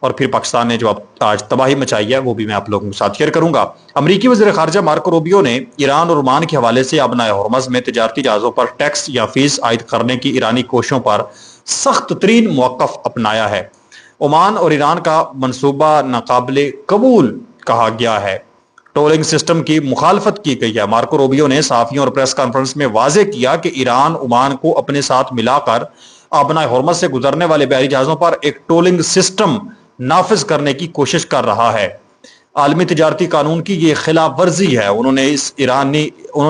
اور پھر پاکستان نے جو آج تباہی مچائی ہے وہ بھی میں آپ لوگوں کے ساتھ شیئر کروں گا۔ امریکی وزیر خارجہ مارکو روبیو نے ایران اور عمان کے حوالے سے ابنائے ہرمز میں تجارتی جہازوں پر ٹیکس یا فیس عائد کرنے کی ایرانی کوششوں پر سخت ترین موقف اپنایا ہے۔ عمان اور ایران کا منصوبہ ناقابل قبول کہا گیا ہے۔ ٹولنگ سسٹم کی مخالفت کی گئی ہے۔ مارکو روبیو نے صحافیوں اور پریس کانفرنس میں واضح کیا کہ ایران عمان کو اپنے ساتھ ملا کر آبنائے ہرمز سے گزرنے والے بحری جہازوں پر ایک ٹولنگ سسٹم نافذ کرنے کی کوشش کر رہا ہے۔ عالمی تجارتی قانون کی یہ خلاف ورزی ہے۔ انہوں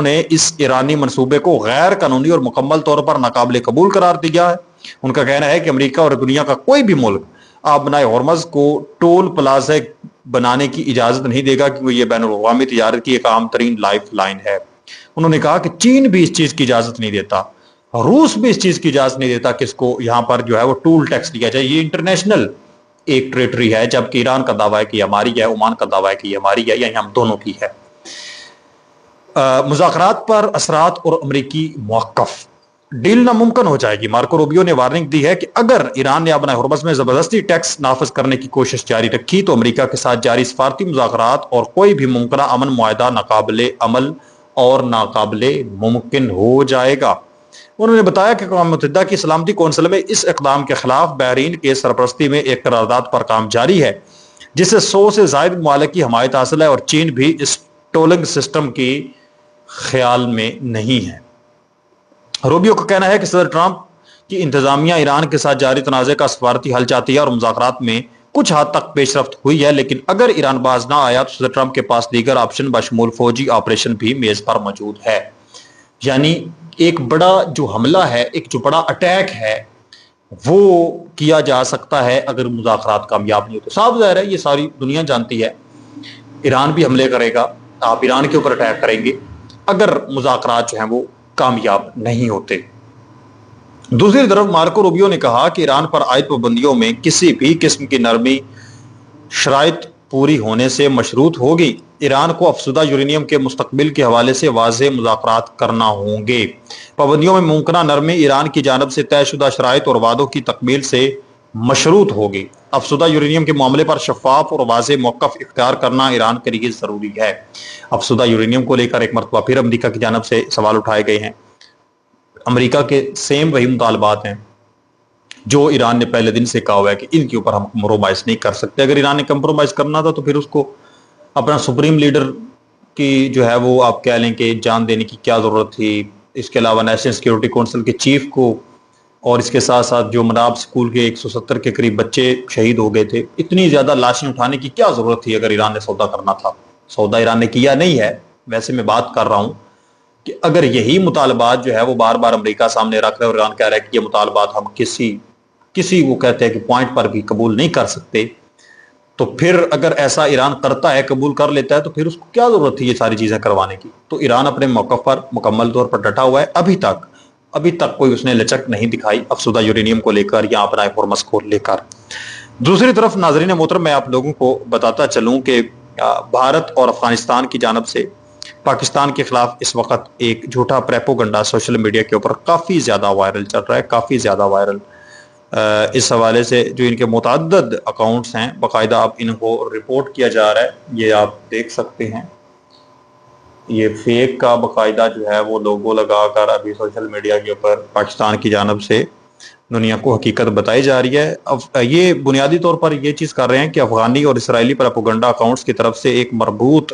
نے اس ایرانی منصوبے کو غیر قانونی اور مکمل طور پر ناقابل قبول قرار دیا ہے۔ ان کا کہنا ہے کہ امریکہ اور دنیا کا کوئی بھی ملک آبنائے ہرمز کو ٹول پلازہ بنانے کی اجازت نہیں دے گا، کیونکہ یہ بین الاقوامی تجارت کی ایک عام ترین لائف لائن ہے۔ انہوں نے کہا کہ چین بھی اس چیز کی اجازت نہیں دیتا، روس بھی اس چیز کی اجازت نہیں دیتا کہ اس کو یہاں پر جو ہے وہ ٹول ٹیکس دیا جائے۔ یہ انٹرنیشنل ایک ٹریٹری ہے، جبکہ ایران کا دعویٰ ہے کہ یہ ہماری ہے، عمان کا دعویٰ ہے کہ یہ ہماری ہے، یا ہم دونوں کی ہے۔ مذاکرات پر اثرات اور امریکی موقف، ڈیل ناممکن ہو جائے گی۔ مارکو روبیو نے وارننگ دی ہے کہ اگر ایران نے ابنائے ہرمز میں زبردستی ٹیکس نافذ کرنے کی کوشش جاری رکھی تو امریکہ کے ساتھ جاری سفارتی مذاکرات اور کوئی بھی ممکنہ امن معاہدہ ناقابل عمل اور ناقابل ممکن ہو جائے گا۔ انہوں نے بتایا کہ اقوام متحدہ کی سلامتی کونسل میں اس اقدام کے خلاف بحرین کے سرپرستی میں ایک قرارداد پر کام جاری ہے، جس سے 100 سے زائد ممالک کی حمایت حاصل ہے، اور چین بھی اس ٹولنگ سسٹم کی خیال میں نہیں ہے۔ روبیو کا کہنا ہے کہ صدر ٹرمپ کی انتظامیہ ایران کے ساتھ جاری تنازع کا سفارتی حل چاہتی ہے اور مذاکرات میں کچھ حد تک پیش رفت ہوئی ہے، لیکن اگر ایران باز نہ آیا تو صدر ٹرمپ کے پاس دیگر آپشن بشمول فوجی آپریشن بھی میز پر موجود ہے۔ یعنی ایک بڑا جو حملہ ہے، ایک جو بڑا اٹیک ہے، وہ کیا جا سکتا ہے اگر مذاکرات کامیاب نہیں ہوتے۔ صاف ظاہر ہے، یہ ساری دنیا جانتی ہے، ایران بھی حملے کرے گا، آپ ایران کے اوپر اٹیک کریں گے اگر مذاکرات جو ہیں وہ کامیاب نہیں ہوتے۔ دوسری طرف مارکو روبیو نے کہا کہ ایران پر عائد پابندیوں میں کسی بھی قسم کی نرمی شرائط پوری ہونے سے مشروط ہوگی۔ ایران کو افزودہ یورینیم کے مستقبل کے حوالے سے واضح مذاکرات کرنا ہوں گے۔ پابندیوں میں ممکنہ نرمی ایران کی جانب سے طے شدہ شرائط اور وعدوں کی تکمیل سے مشروط ہوگی۔ افزودہ یورینیم کے معاملے پر شفاف اور واضح موقف اختیار کرنا ایران کے لیے ضروری ہے۔ افزودہ یورینیم کو لے کر ایک مرتبہ پھر امریکہ کی جانب سے سوال اٹھائے گئے ہیں۔ امریکہ کے سیم وہی مطالبات ہیں جو ایران نے پہلے دن سے کہا ہوا ہے کہ ان کے اوپر ہم کمپرومائز نہیں کر سکتے۔ اگر ایران نے کمپرومائز کرنا تھا تو پھر اس کو اپنا سپریم لیڈر کی جو ہے وہ آپ کہہ لیں کہ جان دینے کی کیا ضرورت تھی۔ اس کے علاوہ نیشنل سیکیورٹی کونسل کے چیف کو، اور اس کے ساتھ ساتھ جو مناب سکول کے 170 کے قریب بچے شہید ہو گئے تھے، اتنی زیادہ لاشیں اٹھانے کی کیا ضرورت تھی اگر ایران نے سودا کرنا تھا؟ سودا ایران نے کیا نہیں ہے۔ ویسے میں بات کر رہا ہوں کہ اگر یہی مطالبات جو ہے وہ بار بار امریکہ سامنے رکھ رہے اور ایران کہہ رہا ہے کہ یہ مطالبات ہم کسی وہ کہتے ہیں کہ پوائنٹ پر بھی قبول نہیں کر سکتے، تو پھر اگر ایسا ایران کرتا ہے، قبول کر لیتا ہے، تو پھر اس کو کیا ضرورت تھی یہ ساری چیزیں کروانے کی؟ تو ایران اپنے موقف پر مکمل طور پر ڈٹا ہوا ہے۔ ابھی تک کوئی اس نے لچک نہیں دکھائی افزودہ یورینیم کو لے کر یا اپنا ہرمز کو لے کر۔ دوسری طرف ناظرین محترم، میں آپ لوگوں کو بتاتا چلوں کہ بھارت اور افغانستان کی جانب سے پاکستان کے خلاف اس وقت ایک جھوٹا پریپوگنڈا سوشل میڈیا کے اوپر کافی زیادہ وائرل چل رہا ہے، کافی زیادہ وائرل۔ اس حوالے سے جو ان کے متعدد اکاؤنٹس ہیں، باقاعدہ اب ان کو رپورٹ کیا جا رہا ہے۔ یہ آپ دیکھ سکتے ہیں، یہ فیک کا باقاعدہ جو ہے وہ لوگو لگا کر ابھی سوشل میڈیا کے اوپر پاکستان کی جانب سے دنیا کو حقیقت بتائی جا رہی ہے۔ اب یہ بنیادی طور پر یہ چیز کر رہے ہیں کہ افغانی اور اسرائیلی پروپیگنڈا اکاؤنٹس کی طرف سے ایک مربوط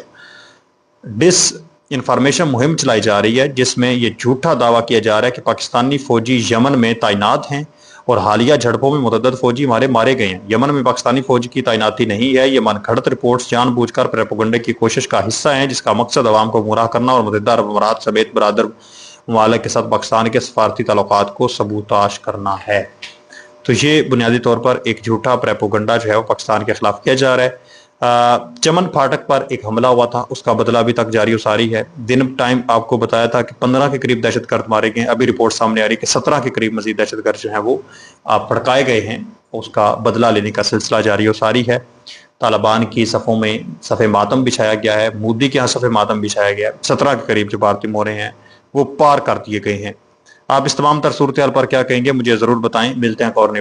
ڈس انفارمیشن مہم چلائی جا رہی ہے، جس میں یہ جھوٹا دعویٰ کیا جا رہا ہے کہ پاکستانی فوجی یمن میں تعینات ہیں اور حالیہ جھڑپوں میں متعدد فوجی ہمارے مارے گئے ہیں۔ یمن میں پاکستانی فوج کی تعیناتی نہیں ہے۔ یہ من گھڑت رپورٹس جان بوجھ کر پروپیگنڈے کی کوشش کا حصہ ہیں، جس کا مقصد عوام کو گمراہ کرنا اور متحدہ عرب امارات سمیت برادر ممالک کے ساتھ پاکستان کے سفارتی تعلقات کو سبوتاش کرنا ہے۔ تو یہ بنیادی طور پر ایک جھوٹا پروپیگنڈا جو ہے وہ پاکستان کے خلاف کیا جا رہا ہے۔ چمن پھاٹک پر ایک حملہ ہوا تھا، اس کا بدلہ ابھی تک جاری و ساری ہے۔ دن ٹائم آپ کو بتایا تھا کہ 15 کے قریب دہشت گرد مارے گئے ہیں، ابھی رپورٹ سامنے آ رہی ہے کہ 17 کے قریب مزید دہشت گرد جو ہیں وہ پھڑکائے گئے ہیں۔ اس کا بدلہ لینے کا سلسلہ جاری و ساری ہے۔ طالبان کی صفوں میں صف ماتم بچھایا گیا ہے، مودی کے ہاں صف ماتم بچھایا گیا ہے۔ 17 کے قریب جو بھارتی مورے ہیں وہ پار کر دیے گئے ہیں۔ آپ اس تمام تر صورتحال پر کیا کہیں گے؟ مجھے ضرور بتائیں۔ ملتے ہیں ایک اور